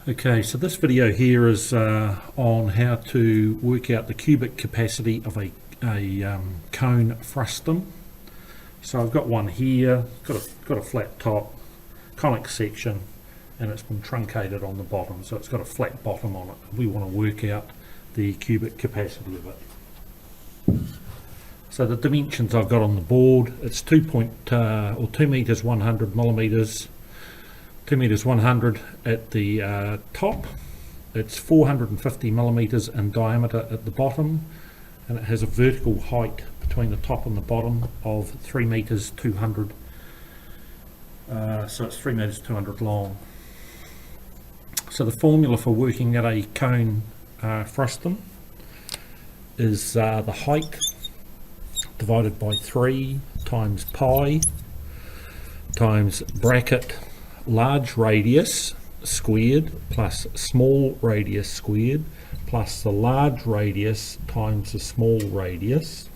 Okay, so this video here is on how to work out the cubic capacity of a cone frustum. So I've got one here, got a flat top, conic section, and it's been truncated on the bottom, so it's got a flat bottom on it. We want to work out the cubic capacity of it. So the dimensions I've got on the board, it's 2 meters 100 millimeters. 2 meters 100 at the top, it's 450 millimeters in diameter at the bottom, and it has a vertical height between the top and the bottom of 3 meters 200. So it's 3 meters 200 long. So the formula for working at a cone frustum is the height divided by 3 times pi times bracket large radius squared plus small radius squared plus the large radius times the small radius,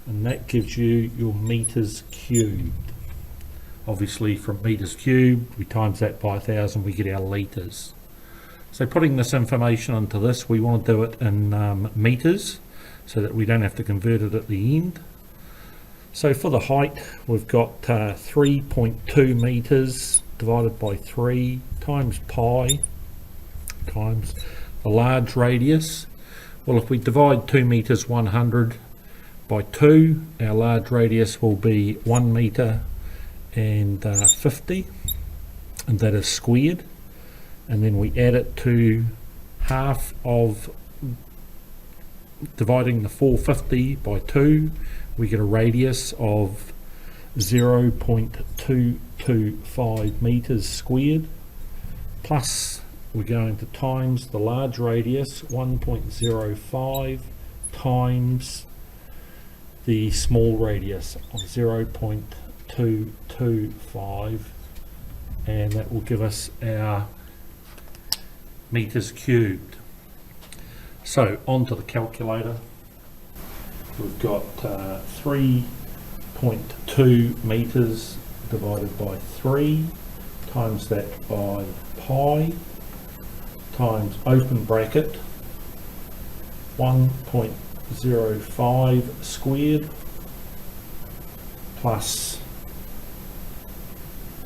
and that gives you your meters cubed. Obviously from meters cubed we times that by 1,000, we get our litres. So putting this information into this, we want to do it in meters so that we don't have to convert it at the end. So for the height, we've got 3.2 meters divided by 3 times pi times the large radius. Well, if we divide 2 meters 100 by 2, our large radius will be 1 meter and 50, and that is squared. And then we add it to half of dividing the 450 by 2, we get a radius of 0.225 meters squared, plus we're going to times the large radius 1.05 times the small radius of 0.225, and that will give us our meters cubed. So onto the calculator. We've got 3.2 meters divided by 3 times that by pi times open bracket 1.05 squared plus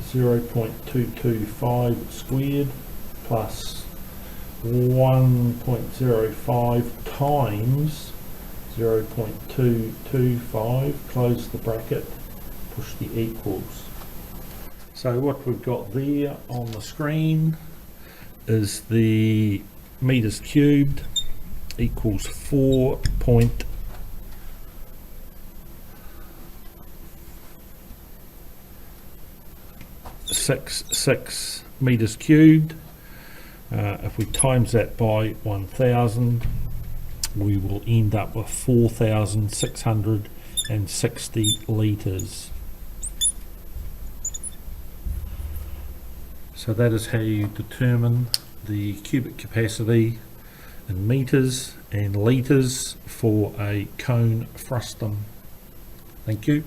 0.225 squared plus 1.05 times 0.225, close the bracket, push the equals. So what we've got there on the screen is the meters cubed equals 4.66 meters cubed. If we times that by 1,000, we will end up with 4,660 litres. So that is how you determine the cubic capacity in metres and litres for a cone frustum. Thank you.